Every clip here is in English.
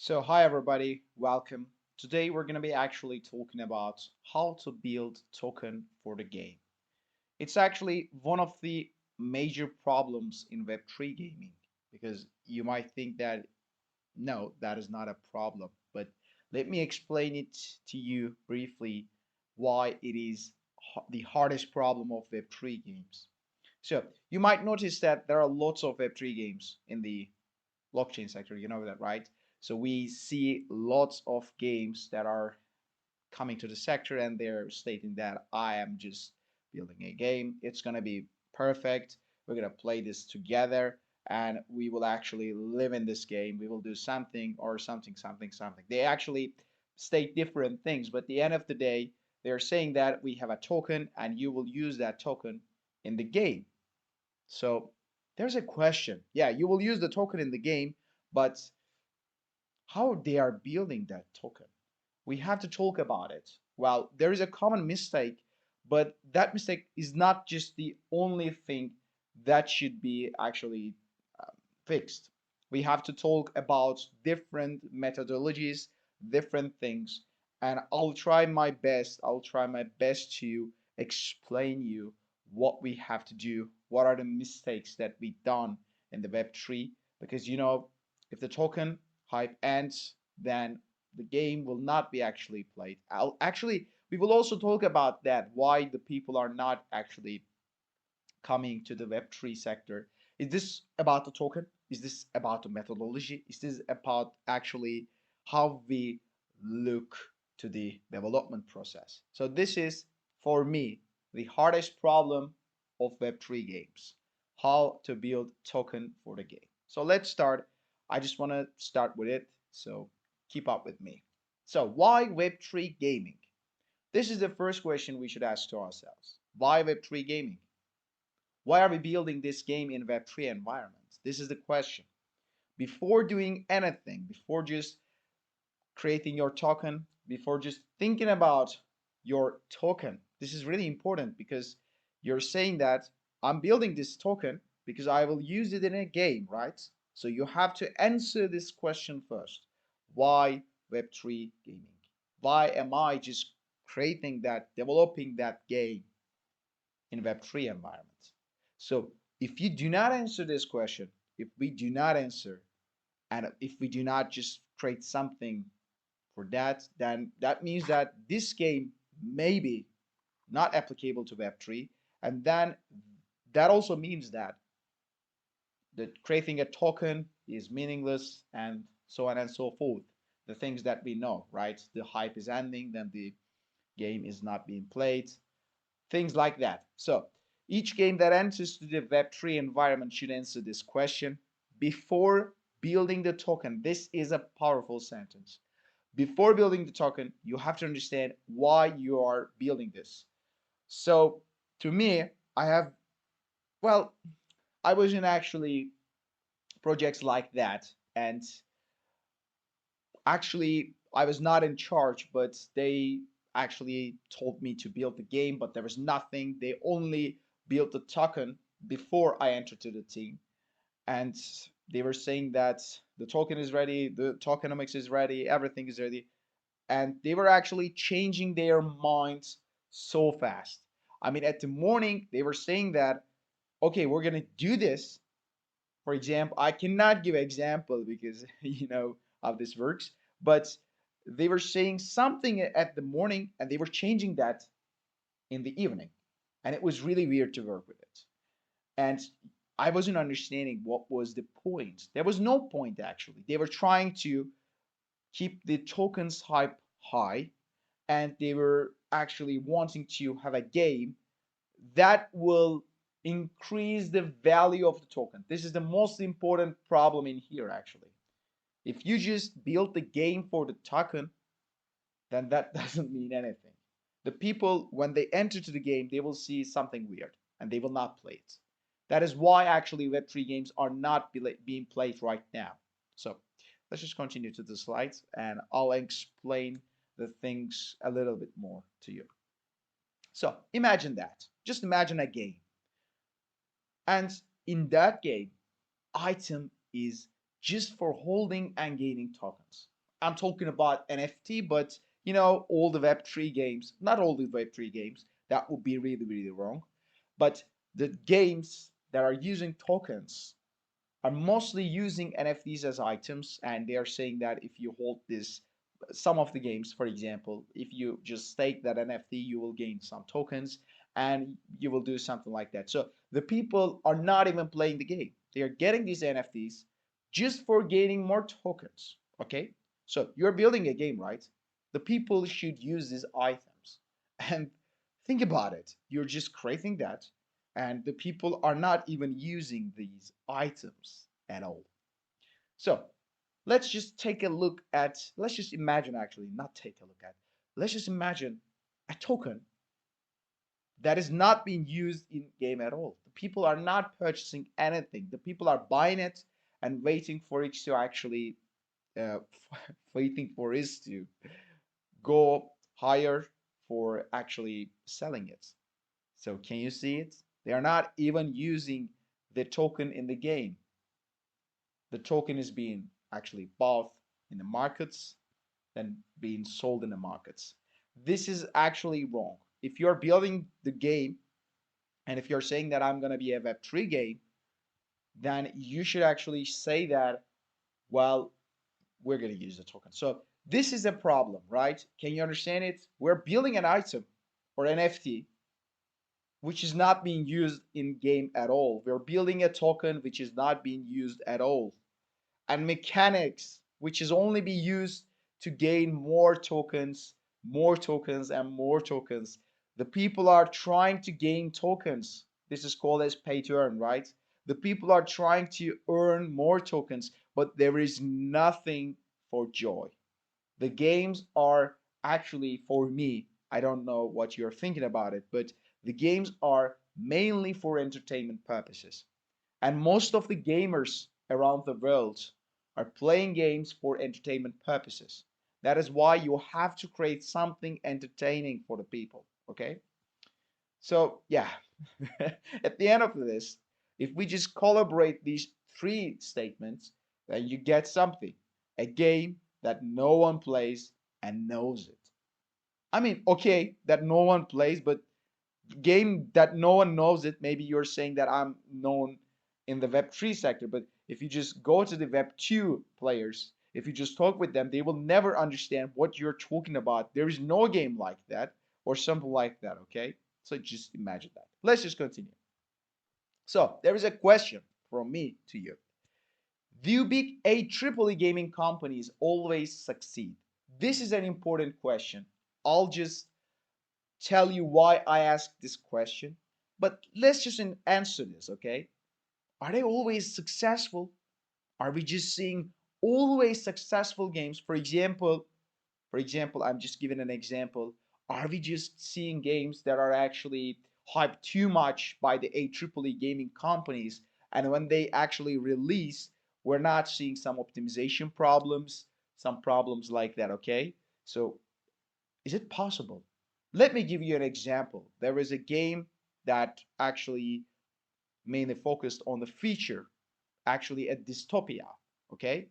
So, hi everybody, welcome. Today we're going to be actually talking about how to build token for the game. It's actually one of the major problems in Web3 gaming because you might think that no, that is not a problem, but let me explain it to you briefly why it is the hardest problem of Web3 games. So, you might notice that there are lots of Web3 games in the blockchain sector. You know that, right? So we see lots of games that are coming to the sector and they're stating that I am just building a game. It's going to be perfect. We're going to play this together and we will actually live in this game. We will do something or something, something, something. They actually state different things, but at the end of the day, they're saying that we have a token and you will use that token in the game. So there's a question. Yeah, you will use the token in the game, but how they are building that token? We have to talk about it. Well, there is a common mistake, but that mistake is not just the only thing that should be actually fixed. We have to talk about different methodologies, different things, and I'll try my best to explain you what we have to do, what are the mistakes that we done in the Web3, because if the token hype ends, then the game will not be actually played. We will also talk about that, why the people are not actually coming to the Web3 sector. Is this about the token? Is this about the methodology? Is this about actually how we look to the development process? So this is, for me, the hardest problem of Web3 games. How to build token for the game. So let's start. I just want to start with it. So keep up with me. So why Web3 gaming? This is the first question we should ask to ourselves. Why Web3 gaming? Why are we building this game in Web3 environments? This is the question. Before doing anything, before just creating your token, before just thinking about your token, this is really important because you're saying that I'm building this token because I will use it in a game, right? So you have to answer this question first. Why Web3 gaming? Why am I just creating that, developing that game in Web3 environments? So if you do not answer this question, if we do not answer, and if we do not just create something for that, then that means that this game may be not applicable to Web3. And then that also means that creating a token is meaningless and so on and so forth. The things that we know, right? The hype is ending, then the game is not being played, things like that. So each game that enters to the Web3 environment should answer this question before building the token. This is a powerful sentence. Before building the token, you have to understand why you are building this. So to me, I have, well, I was in actually projects like that. And actually, I was not in charge, but they actually told me to build the game, but there was nothing. They only built the token before I entered to the team. And they were saying that the token is ready, the tokenomics is ready, everything is ready. And they were actually changing their minds so fast. I mean, at the morning, they were saying that, okay, we're going to do this. For example, I cannot give an example because you know how this works, but they were saying something at the morning and they were changing that in the evening. And it was really weird to work with it. And I wasn't understanding what was the point. There was no point actually. They were trying to keep the tokens hype high and they were actually wanting to have a game that will increase the value of the token. This is the most important problem in here actually. If you just build the game for the token, then that doesn't mean anything. The people, when they enter to the game, they will see something weird and they will not play it. That is why actually Web3 games are not being played right now. So let's just continue to the slides and I'll explain the things a little bit more to you. So imagine that. Just imagine a game. And in that game, item is just for holding and gaining tokens. I'm talking about NFT, but all the Web3 games, not all the Web3 games, that would be really, really wrong. But the games that are using tokens are mostly using NFTs as items, and they are saying that if you hold this, some of the games, for example, if you just stake that NFT, you will gain some tokens and you will do something like that. So the people are not even playing the game. They are getting these NFTs just for gaining more tokens. Okay? So you're building a game, right? The people should use these items. And think about it. You're just creating that and the people are not even using these items at all. So let's just take a look at, let's just imagine actually, not take a look at, let's just imagine a token that is not being used in game at all. The people are not purchasing anything. The people are buying it and waiting for it to actually, uh, waiting for it to go higher for actually selling it. So can you see it? They are not even using the token in the game. The token is being actually bought in the markets, then being sold in the markets. This is actually wrong. If you're building the game, and if you're saying that I'm going to be a Web3 game, then you should actually say that, well, we're going to use the token. So this is a problem, right? Can you understand it? We're building an item or NFT which is not being used in game at all. We're building a token which is not being used at all. And mechanics which is only be used to gain more tokens, more tokens, and more tokens. The people are trying to gain tokens. This is called as pay to earn, right? The people are trying to earn more tokens, but there is nothing for joy. The games are actually, for me, I don't know what you're thinking about it, but the games are mainly for entertainment purposes. And most of the gamers around the world are playing games for entertainment purposes. That is why you have to create something entertaining for the people. Okay? So, yeah, at the end of this, if we just collaborate these three statements, then you get something, a game that no one plays and knows it. I mean, okay, that no one plays, but game that no one knows it, maybe you're saying that I'm known in the Web3 sector, but if you just go to the Web2 players, if you just talk with them, they will never understand what you're talking about. There is no game like that or something like that, okay? So just imagine that. Let's just continue. So there is a question from me to you. Do big AAA gaming companies always succeed? This is an important question. I'll just tell you why I asked this question, but let's just answer this, okay? Are they always successful? Are we just seeing always successful games? For example, I'm just giving an example. Are we just seeing games that are actually hyped too much by the AAA gaming companies, and when they actually release, we're not seeing some optimization problems, some problems like that, okay? So is it possible? Let me give you an example. There is a game that actually mainly focused on the feature, actually a dystopia. Okay,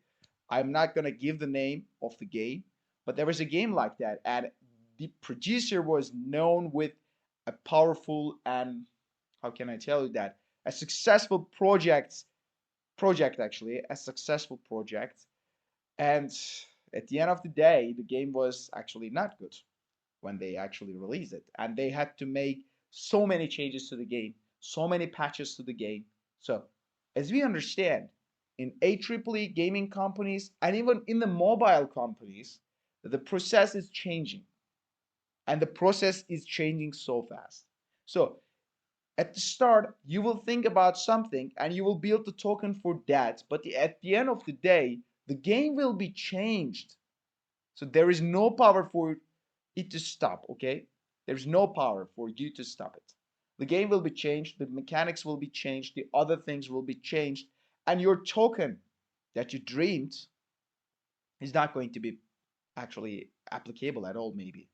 I'm not gonna give the name of the game, but there was a game like that, and the producer was known with a powerful and, how can I tell you that, a successful project actually, a successful project, and at the end of the day, the game was actually not good when they actually released it. And they had to make so many changes to the game, so many patches to the game. So, as we understand, in AAA gaming companies and even in the mobile companies, the process is changing. And the process is changing so fast. So, at the start, you will think about something and you will build the token for that. But at the end of the day, the game will be changed. So there is no power for it to stop, okay? There's no power for you to stop it. The game will be changed, the mechanics will be changed, the other things will be changed, and your token that you dreamed is not going to be actually applicable at all, maybe.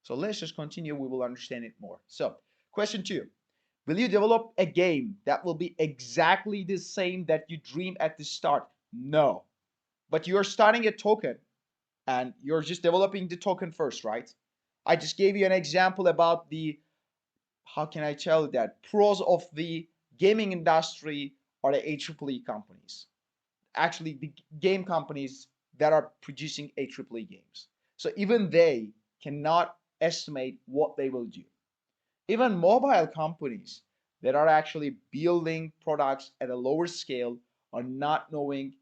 So let's just continue, we will understand it more. So, question two. Will you develop a game that will be exactly the same that you dreamed at the start? No. But you're starting a token and you're just developing the token first, right? I just gave you an example about the, how can I tell you that, pros of the gaming industry are the AAA companies. Actually, the game companies that are producing AAA games. So even they cannot estimate what they will do. Even mobile companies that are actually building products at a lower scale are not knowing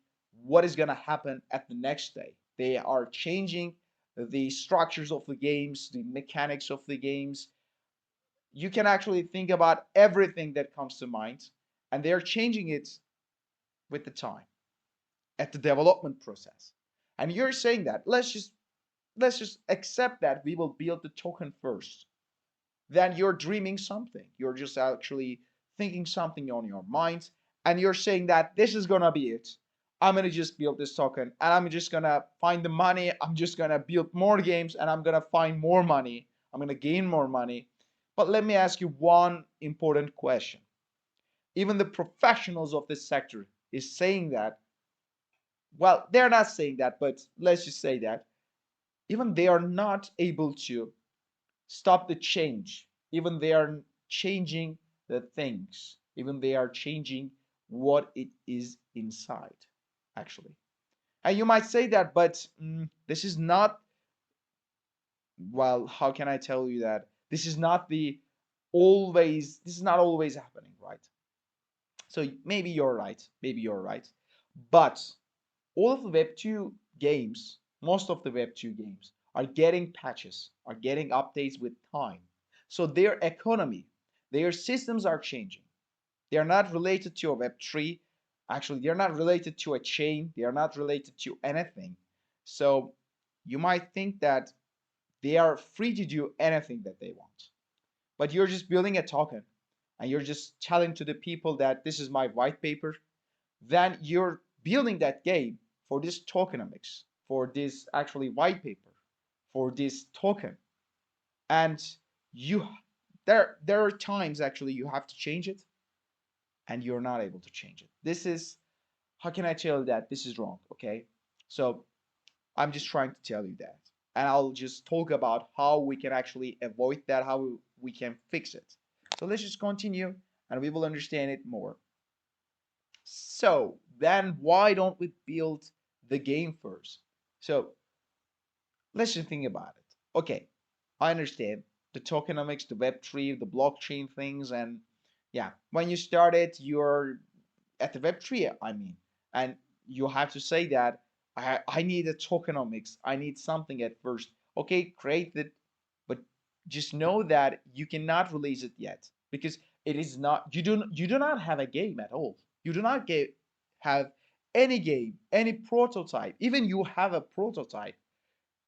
what is going to happen at the next day. They are changing the structures of the games, the mechanics of the games. You can actually think about everything that comes to mind, and they're changing it with the time at the development process. And you're saying that let's just accept that we will build the token first. Then you're dreaming something. You're just actually thinking something on your mind, and you're saying that this is gonna be it. I'm gonna just build this token, and I'm just gonna find the money. I'm just gonna build more games, and I'm gonna find more money. I'm gonna gain more money. But let me ask you one important question. Even the professionals of this sector is saying that, well, they're not saying that, but let's just say that even they are not able to stop the change. Even they are changing the things. Even they are changing what it is inside, actually. And you might say that, but this is not, well, how can I tell you that? This is not always happening, right? So maybe you're right. Maybe you're right. But all of the Web 2 games, most of the Web 2 games, are getting patches, are getting updates with time. So their economy, their systems are changing. They are not related to a Web 3. Actually, they're not related to a chain. They are not related to anything. So you might think that they are free to do anything that they want. But you're just building a token and you're just telling to the people that this is my white paper, then you're building that game for this tokenomics, for this actually white paper, for this token. And you there are times actually you have to change it and you're not able to change it. This is, how can I tell you that this is wrong, okay? So I'm just trying to tell you that. And I'll just talk about how we can actually avoid that, how we can fix it. So let's just continue and we will understand it more. So then why don't we build the game first? So let's just think about it. Okay, I understand the tokenomics, the Web3, the blockchain things, and yeah, when you started, you're at the Web3, I mean, and you have to say that I need a tokenomics, I need something at first. Okay, create it, but just know that you cannot release it yet because it is not, you do not have a game at all. You do not have any game, any prototype. Even you have a prototype,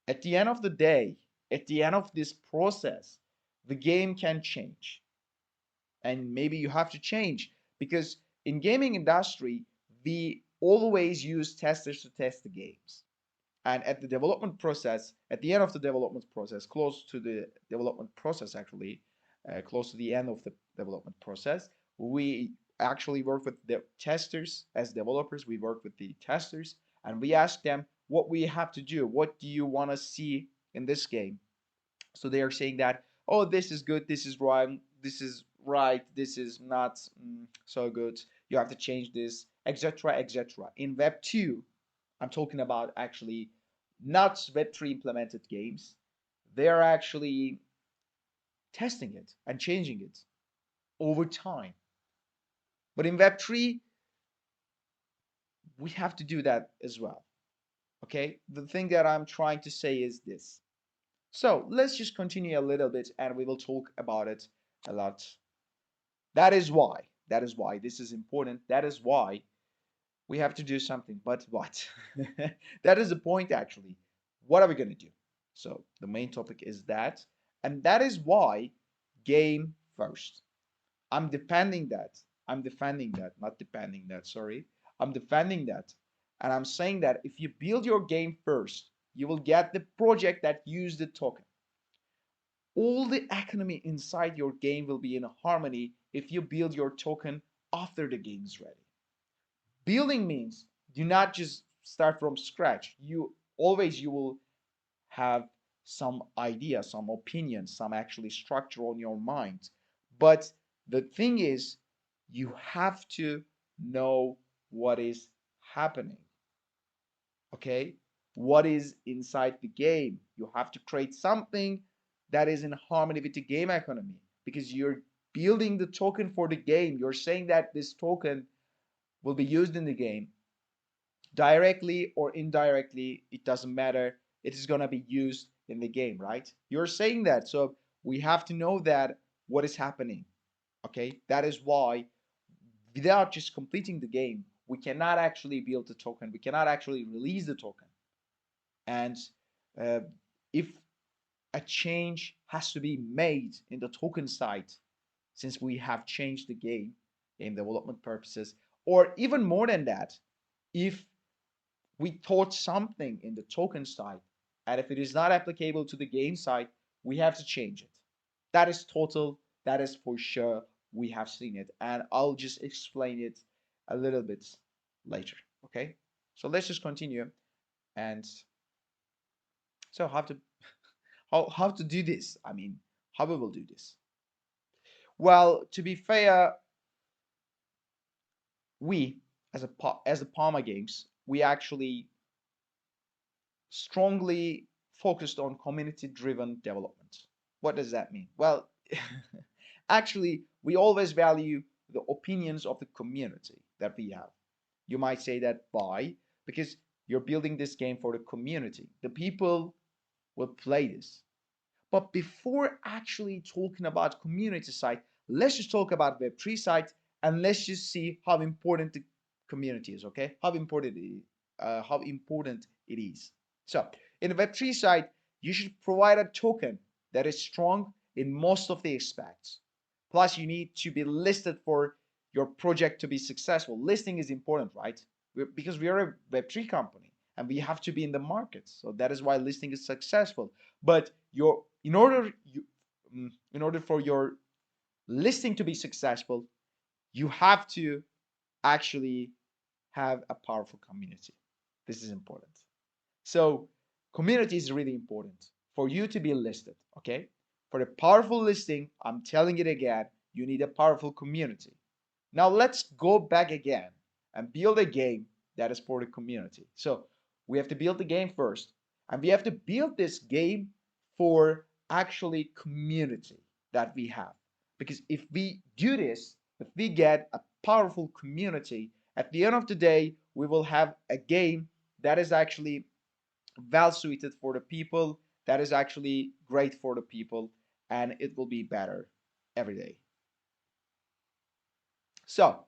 at the end of the day, at the end of this process, the game can change. And maybe you have to change because in gaming industry, we always use testers to test the games. And at the development process, at the end of the development process, close to the development process actually, close to the end of the development process, we actually work with the testers as developers. We work with the testers and we ask them what we have to do. What do you want to see in this game? So they are saying that, oh, this is good, this is wrong, this is right, this is not so good, you have to change this, etc., etc. In Web 2, I'm talking about actually not Web 3 implemented games. They're actually testing it and changing it over time. But in Web 3, we have to do that as well. Okay? The thing that I'm trying to say is this. So let's just continue a little bit and we will talk about it a lot. That is why. That is why this is important. That is why we have to do something. But what? That is the point actually. What are we going to do? So the main topic is that. And that is why game first. I'm defending that. I'm defending that. Not depending that, sorry. I'm defending that. And I'm saying that if you build your game first, you will get the project that use the token. All the economy inside your game will be in harmony if you build your token after the game is ready. Building means do not just start from scratch. You will have some idea, some opinion, some actually structure on your mind. But the thing is, you have to know what is happening. Okay? What is inside the game? You have to create something that is in harmony with the game economy because you're building the token for the game. You're saying that this token will be used in the game directly or indirectly, it doesn't matter. It is going to be used in the game, right? You're saying that. So we have to know that what is happening. Okay? That is why without just completing the game, we cannot actually build the token. We cannot actually release the token. And uh, if a change has to be made in the token side, since we have changed the game development purposes, or even more than that, if we taught something in the token side, and if it is not applicable to the game side, we have to change it. That is total, that is for sure. We have seen it, and I'll just explain it a little bit later. Okay, so let's just continue. And so how to do this? I mean, how we will do this? Well, to be fair, we as a Parma Games, we actually strongly focused on community driven development. What does that mean? Well, actually, we always value the opinions of the community that we have. You might say that why? Because you're building this game for the community. The people will play this. But before actually talking about community side, let's just talk about Web3 side and let's just see how important the community is, okay? How important it is. So in the Web3 side, you should provide a token that is strong in most of the aspects. Plus, you need to be listed for your project to be successful. Listing is important, right? Because we are a Web3 company and we have to be in the market. So that is why listing is successful. But in order for your listing to be successful, you have to actually have a powerful community. This is important. So community is really important for you to be listed, okay? For a powerful listing, I'm telling it again, you need a powerful community. Now let's go back again and build a game that is for the community. So we have to build the game first, and we have to build this game for actually community that we have. Because if we do this, if we get a powerful community, at the end of the day, we will have a game that is actually well suited for the people, that is actually great for the people, and it will be better every day. So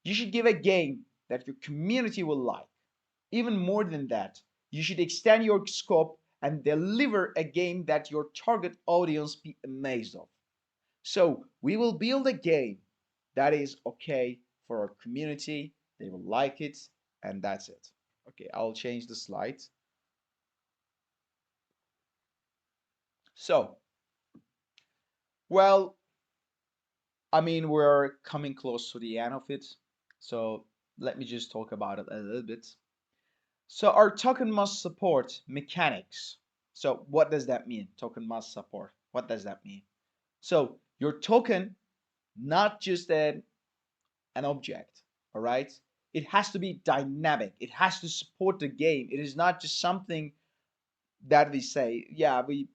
you should give a game that your community will like. Even more than that, you should extend your scope and deliver a game that your target audience be amazed of. So we will build a game that is okay for our community, they will like it, and that's it. Okay, I'll change the slides. So, well, I mean, we're coming close to the end of it. So let me just talk about it a little bit. So our token must support mechanics. So what does that mean? Token must support. What does that mean? So your token, not just an object, all right? It has to be dynamic. It has to support the game. It is not just something that we say, yeah, we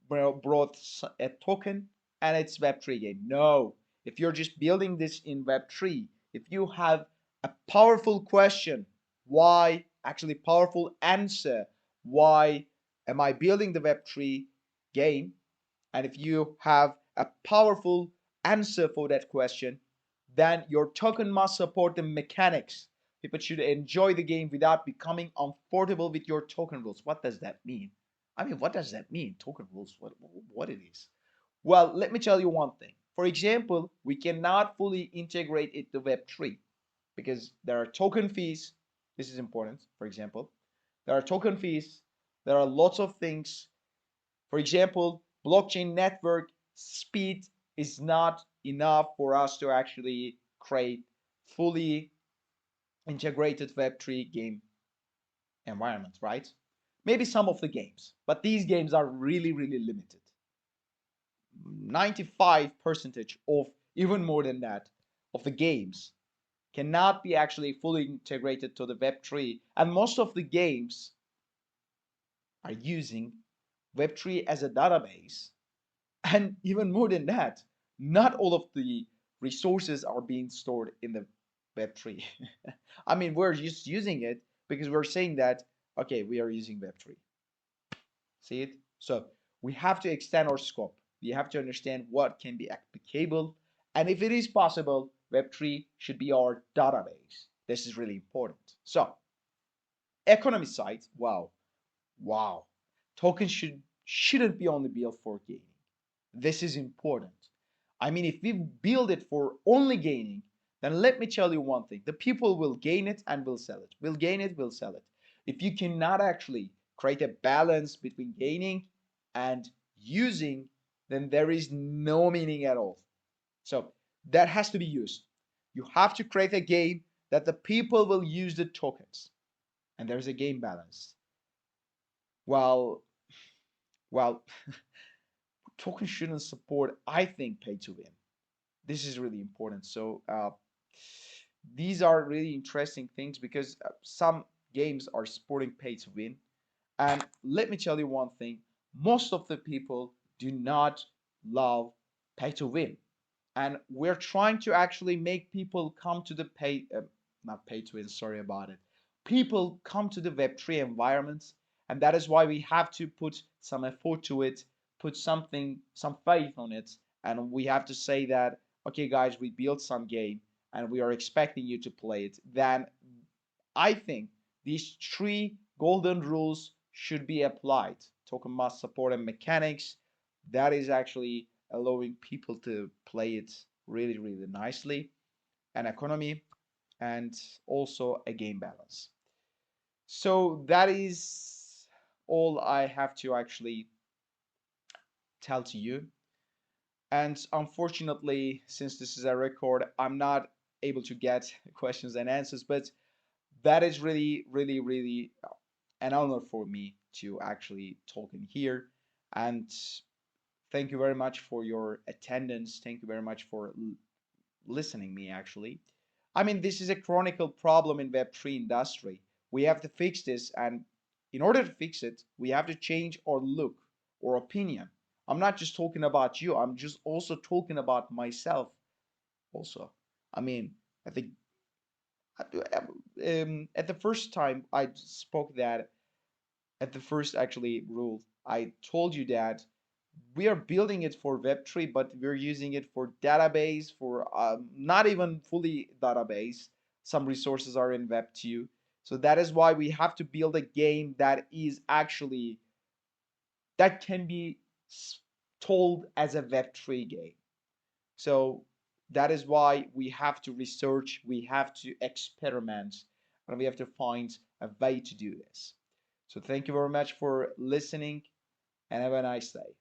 brought a token and it's Web3 game. No, if you're just building this in Web3, if you have a powerful question, why, actually powerful answer, why am I building the Web3 game? And if you have a powerful answer for that question, then your token must support the mechanics. People should enjoy the game without becoming uncomfortable with your token rules. What does that mean? I mean, what does that mean? Token rules, what it is? Well, let me tell you one thing. For example, we cannot fully integrate it to Web3 because there are token fees. This is important, for example. There are token fees. There are lots of things. For example, blockchain network speed is not enough for us to actually create fully integrated Web3 game environment, right? Maybe some of the games, but these games are really, really limited. 95 percentage of, even more than that, of the games cannot be actually fully integrated to the Web3. And most of the games are using Web3 as a database. And even more than that, not all of the resources are being stored in the Web3. I mean, we're just using it because we're saying that, okay, we are using Web3. See it? So we have to extend our scope. We have to understand what can be applicable. And if it is possible, Web3 should be our database. This is really important. So, economy side, wow, wow. Tokens shouldn't be only built for gaming. This is important. I mean, if we build it for only gaining, then let me tell you one thing. The people will gain it and will sell it. Will gain it, will sell it. If you cannot actually create a balance between gaining and using, then there is no meaning at all. So that has to be used. You have to create a game that the people will use the tokens. And there's a game balance. Well, well, tokens shouldn't support, I think, pay to win. This is really important. So these are really interesting things because some games are supporting pay to win. And let me tell you one thing, most of the people do not love pay to win. And we're trying to actually make people come to the not pay to win, sorry about it. People come to the Web3 environments, and that is why we have to put some effort to it, put some faith on it, and we have to say that, okay, guys, we built some game and we are expecting you to play it. Then I think these three golden rules should be applied. Token must support and mechanics. That is actually allowing people to play it really, really nicely. An economy and also a game balance. So that is all I have to actually tell to you. And unfortunately, since this is a record, I'm not able to get questions and answers, but that is really, really, really an honor for me to actually talk in here. And thank you very much for your attendance. Thank you very much for listening me actually. I mean, this is a chronicle problem in Web3 industry. We have to fix this, and in order to fix it, we have to change our look or opinion. I'm not just talking about you, I'm just also talking about myself also. I mean, I think at the first time I spoke that at the first actually rule, I told you that we are building it for Web3, but we're using it for database, for not even fully database. Some resources are in Web2. So that is why we have to build a game that is actually, that can be told as a Web3 game. So that is why we have to research, we have to experiment, and we have to find a way to do this. So thank you very much for listening and have a nice day.